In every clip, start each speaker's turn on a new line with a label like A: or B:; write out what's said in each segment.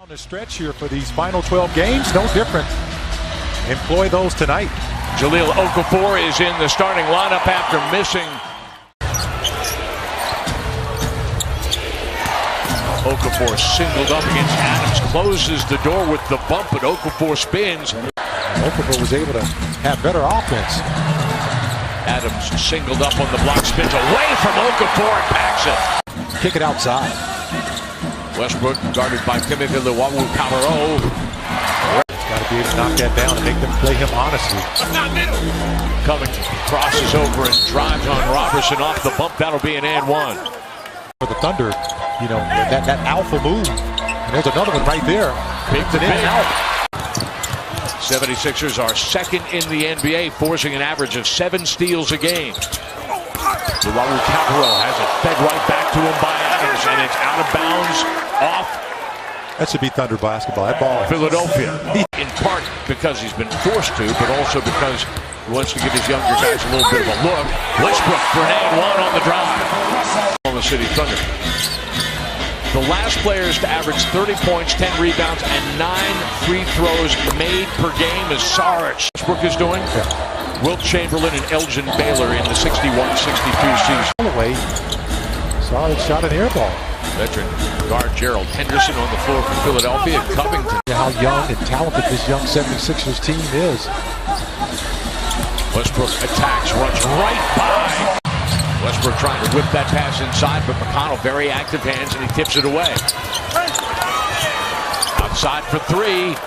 A: On the stretch here for these final 12 games, no different. Employ those tonight.
B: Jahlil Okafor is in the starting lineup after missing. Okafor singled up against Adams, closes the door with the bump, but Okafor spins.
A: Okafor was able to have better offense.
B: Adams singled up on the block, spins away from Okafor and packs it.
A: Kick it outside.
B: Westbrook guarded by Timothy Luwawu-Cabarrot.
A: Got to be able to knock that down and make them play him honestly.
B: Covington crosses over and drives on Robertson off the bump. That'll be an and one.
A: For the Thunder, you know, that alpha move. And there's another one right there.
B: Big to
A: in and out.
B: 76ers are second in the NBA, forcing an average of 7 steals a game. Luwawu-Cabarrot has it fed right back to him by Adams, and it's out of bounds off.
A: That should be Thunder basketball. That ball.
B: Philadelphia, in part because he's been forced to, but also because he wants to give his younger guys a little bit of a look. Westbrook for an and one on the drive. On the City Thunder. The last players to average 30 points, 10 rebounds, and 9 free throws made per game is Saric. Westbrook is doing. Wilt Chamberlain and Elgin Baylor in the 61-62 season.
A: Away. Saric shot an air ball.
B: Veteran guard Gerald Henderson on the floor for Philadelphia. Covington.
A: How young and talented this young 76ers team is.
B: Westbrook attacks, runs right by. Westbrook trying to whip that pass inside, but McConnell very active hands, and he tips it away. Outside for 3.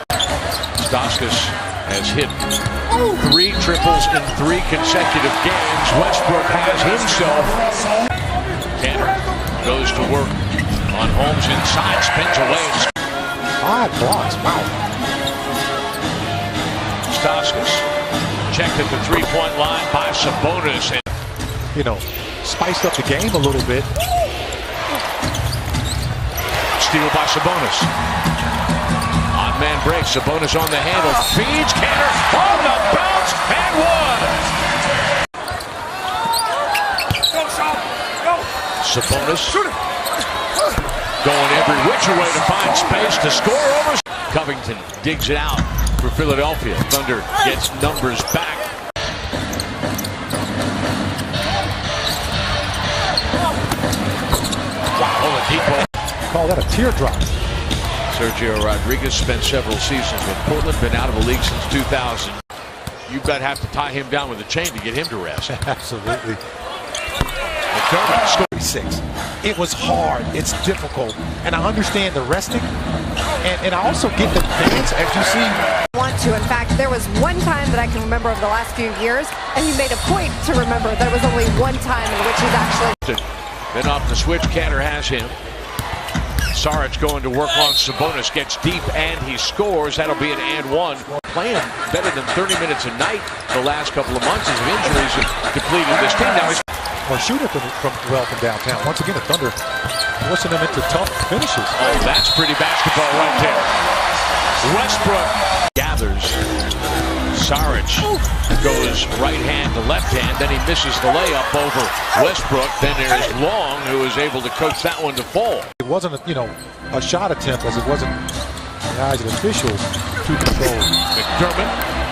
B: Stauskas has hit 3 triples in 3 consecutive games. Westbrook has himself. Tanner goes to work on Holmes inside, spins away.
A: 5 blocks, wow.
B: Stauskas checked at the 3-point line by Sabonis. And
A: you know, spiced up the game a little bit.
B: Steal by Sabonis. Odd man break. Sabonis on the handle. Feeds Kanter on the bounce and one. Sabonis going every which way to find space to score over. Covington digs it out for Philadelphia. Thunder gets numbers back.
A: Call that a teardrop.
B: Sergio Rodriguez spent several seasons with Portland, been out of the league since 2000. You've got to have to tie him down with a chain to get him to rest.
A: Absolutely.
B: McDermott scored
A: 6. It was hard. It's difficult. And I understand the resting. And I also get the fans, as you see.
C: Want to. In fact, there was one time that I can remember over the last few years, and he made a point to remember there was only one time in which he's actually.
B: Then off the switch, Kanter has him. Saric going to work on Sabonis, gets deep, and he scores. That'll be an and one. Playing better than 30 minutes a night the last couple of months as injuries have depleted this team. Now he's
A: or shooter from downtown. Once again, the Thunder forcing them into tough finishes.
B: Oh, that's pretty basketball right there. Westbrook gathers. Saric goes right hand to left hand, then he misses the layup over Westbrook. Then there's Long, who is able to coach that one to fall.
A: It wasn't a shot attempt, as it wasn't the eyes of the officials to control.
B: McDermott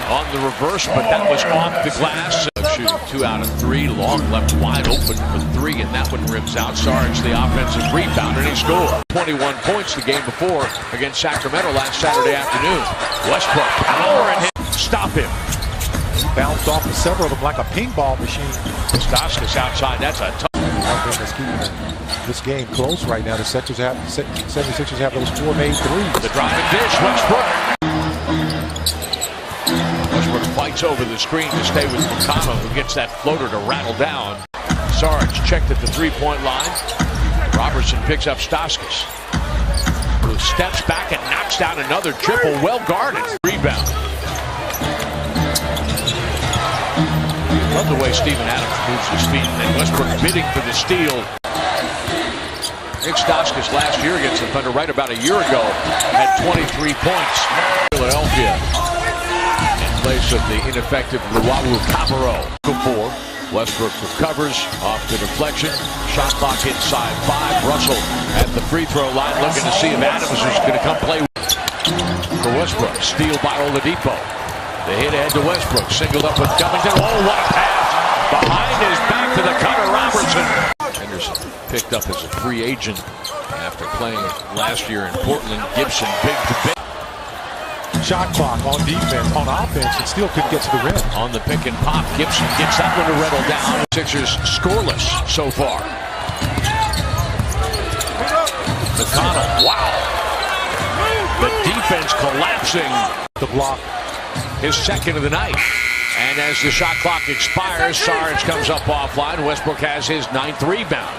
B: on the reverse, but that was off the glass. Shooting 2 out of 3. Long left wide open for 3, and that one rims out. Saric the offensive rebound, and he scored 21 points the game before against Sacramento last Saturday afternoon. Westbrook power and hit. Stop him.
A: He bounced off of several of them like a ping ball machine.
B: Stauskas outside. That's a tough.
A: That's keeping this game close right now. The 76ers have those 4 made threes.
B: The driving dish. Westbrook. Westbrook fights over the screen to stay with McConnell, who gets that floater to rattle down. Saric checked at the 3-point line. Robertson picks up Stauskas, who steps back and knocks down another triple. Well guarded. Rebound. Love the way Steven Adams moves his feet, and Westbrook bidding for the steal. Nick Stauskas last year against the Thunder, right about a year ago, had 23 points. Philadelphia in place of the ineffective Luwawu-Cabarrot. Westbrook recovers off the deflection. Shot clock inside 5. Russell at the free throw line looking to see if Adams is going to come play. for Westbrook. Steal by Oladipo. The hit ahead to Westbrook. Singled up with Covington. Oh, what a pass! Behind his back to the cutter, Robertson. Henderson picked up as a free agent after playing last year in Portland. Gibson, big to big.
A: Shot clock on defense, on offense, and still couldn't get to the rim.
B: On the pick and pop, Gibson gets that one to Riddle down. Sixers scoreless so far. McConnell, wow. The defense collapsing.
A: The block.
B: His second of the night. And as the shot clock expires, Saric comes up offline. Westbrook has his 9th rebound.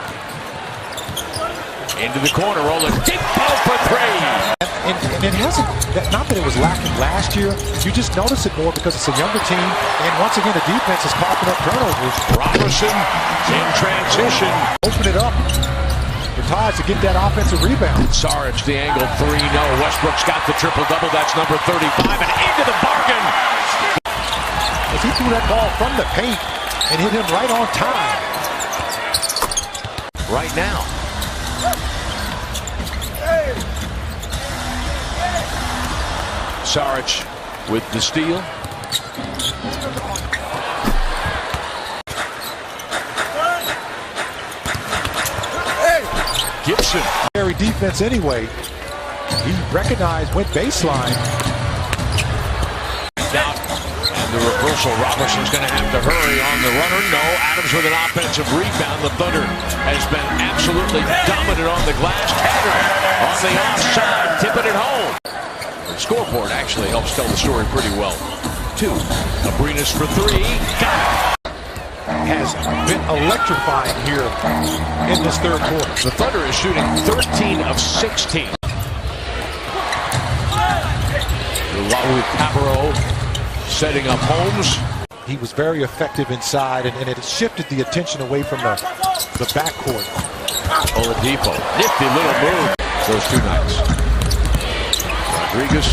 B: Into the corner, rolling deep for three.
A: And it hasn't, not that it was lacking last year, you just notice it more because it's a younger team, and once again the defense is coughing up turnovers.
B: Robertson in transition.
A: Open it up for Taj to get that offensive rebound.
B: Saric the angle three, no. Westbrook's got the triple-double, that's number 35, and into the bargain.
A: As he threw that ball from the paint and hit him right on time.
B: Right now. Saric with the steal. Gibson.
A: Very defense anyway. He recognized, went baseline.
B: Down. And the reversal. Robertson's going to have to hurry on the runner. No. Adams with an offensive rebound. The Thunder has been absolutely dominant on the glass. Taggart on the offside, tipping it home. The scoreboard actually helps tell the story pretty well. 2. Abrinas for 3. Got it.
A: Has been electrifying here in this third quarter.
B: The Thunder is shooting 13 of 16. Raul Cabarro setting up Holmes.
A: He was very effective inside, and it shifted the attention away from the backcourt.
B: Oladipo, nifty little move those 2 nights. Rodriguez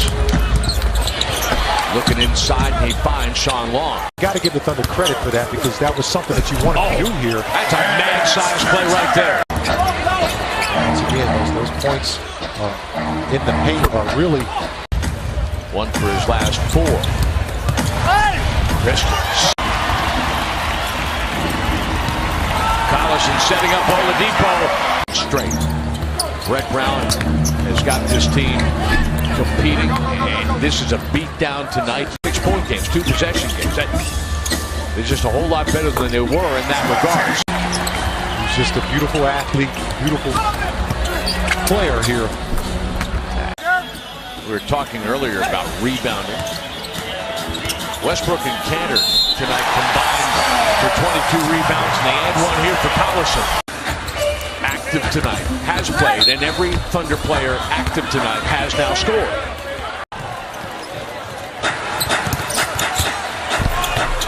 B: looking inside, and he finds Sean Long.
A: Got to give the Thunder credit for that because that was something that you wanted to do here.
B: That's a man-sized play right there.
A: Once again, those points in the paint are really...
B: 1 for his last 4. Pistons. Collison setting up Oladipo. Straight. Brett Brown has got this team competing, and this is a beatdown tonight. 6-point games, 2 possession games. They're just a whole lot better than they were in that regards.
A: He's just a beautiful athlete, beautiful player here.
B: We were talking earlier about rebounding. Westbrook and Kanter tonight combined for 22 rebounds, and they add 1 here for Collison. Active tonight, has played, and every Thunder player active tonight has now scored.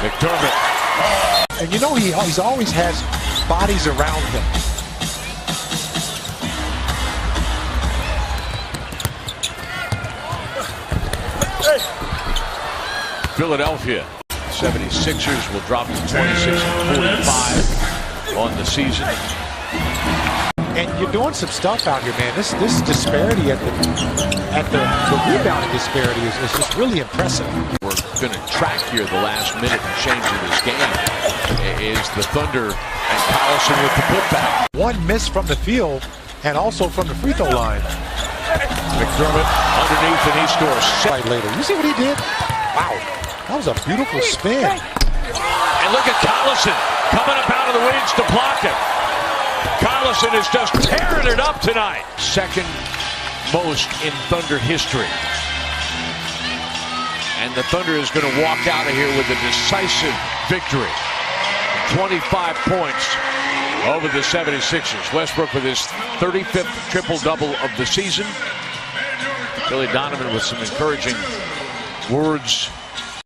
B: McDermott.
A: And you know he's always has bodies around him.
B: Philadelphia 76ers will drop to 26-45 on the season.
A: And you're doing some stuff out here, man. This disparity at the rebounding disparity is just really impressive.
B: We're going to track here the last minute and change of this game is the Thunder and Collison with the putback.
A: 1 miss from the field and also from the free throw line.
B: McDermott underneath, and he scores.
A: Right later. You see what he did? Wow. That was a beautiful spin.
B: And look at Collison coming up out of the wings to block it. Collison is just tearing it up tonight. Second most in Thunder history. And the Thunder is going to walk out of here with a decisive victory. 25 points over the 76ers. Westbrook with his 35th triple-double of the season. Billy Donovan with some encouraging words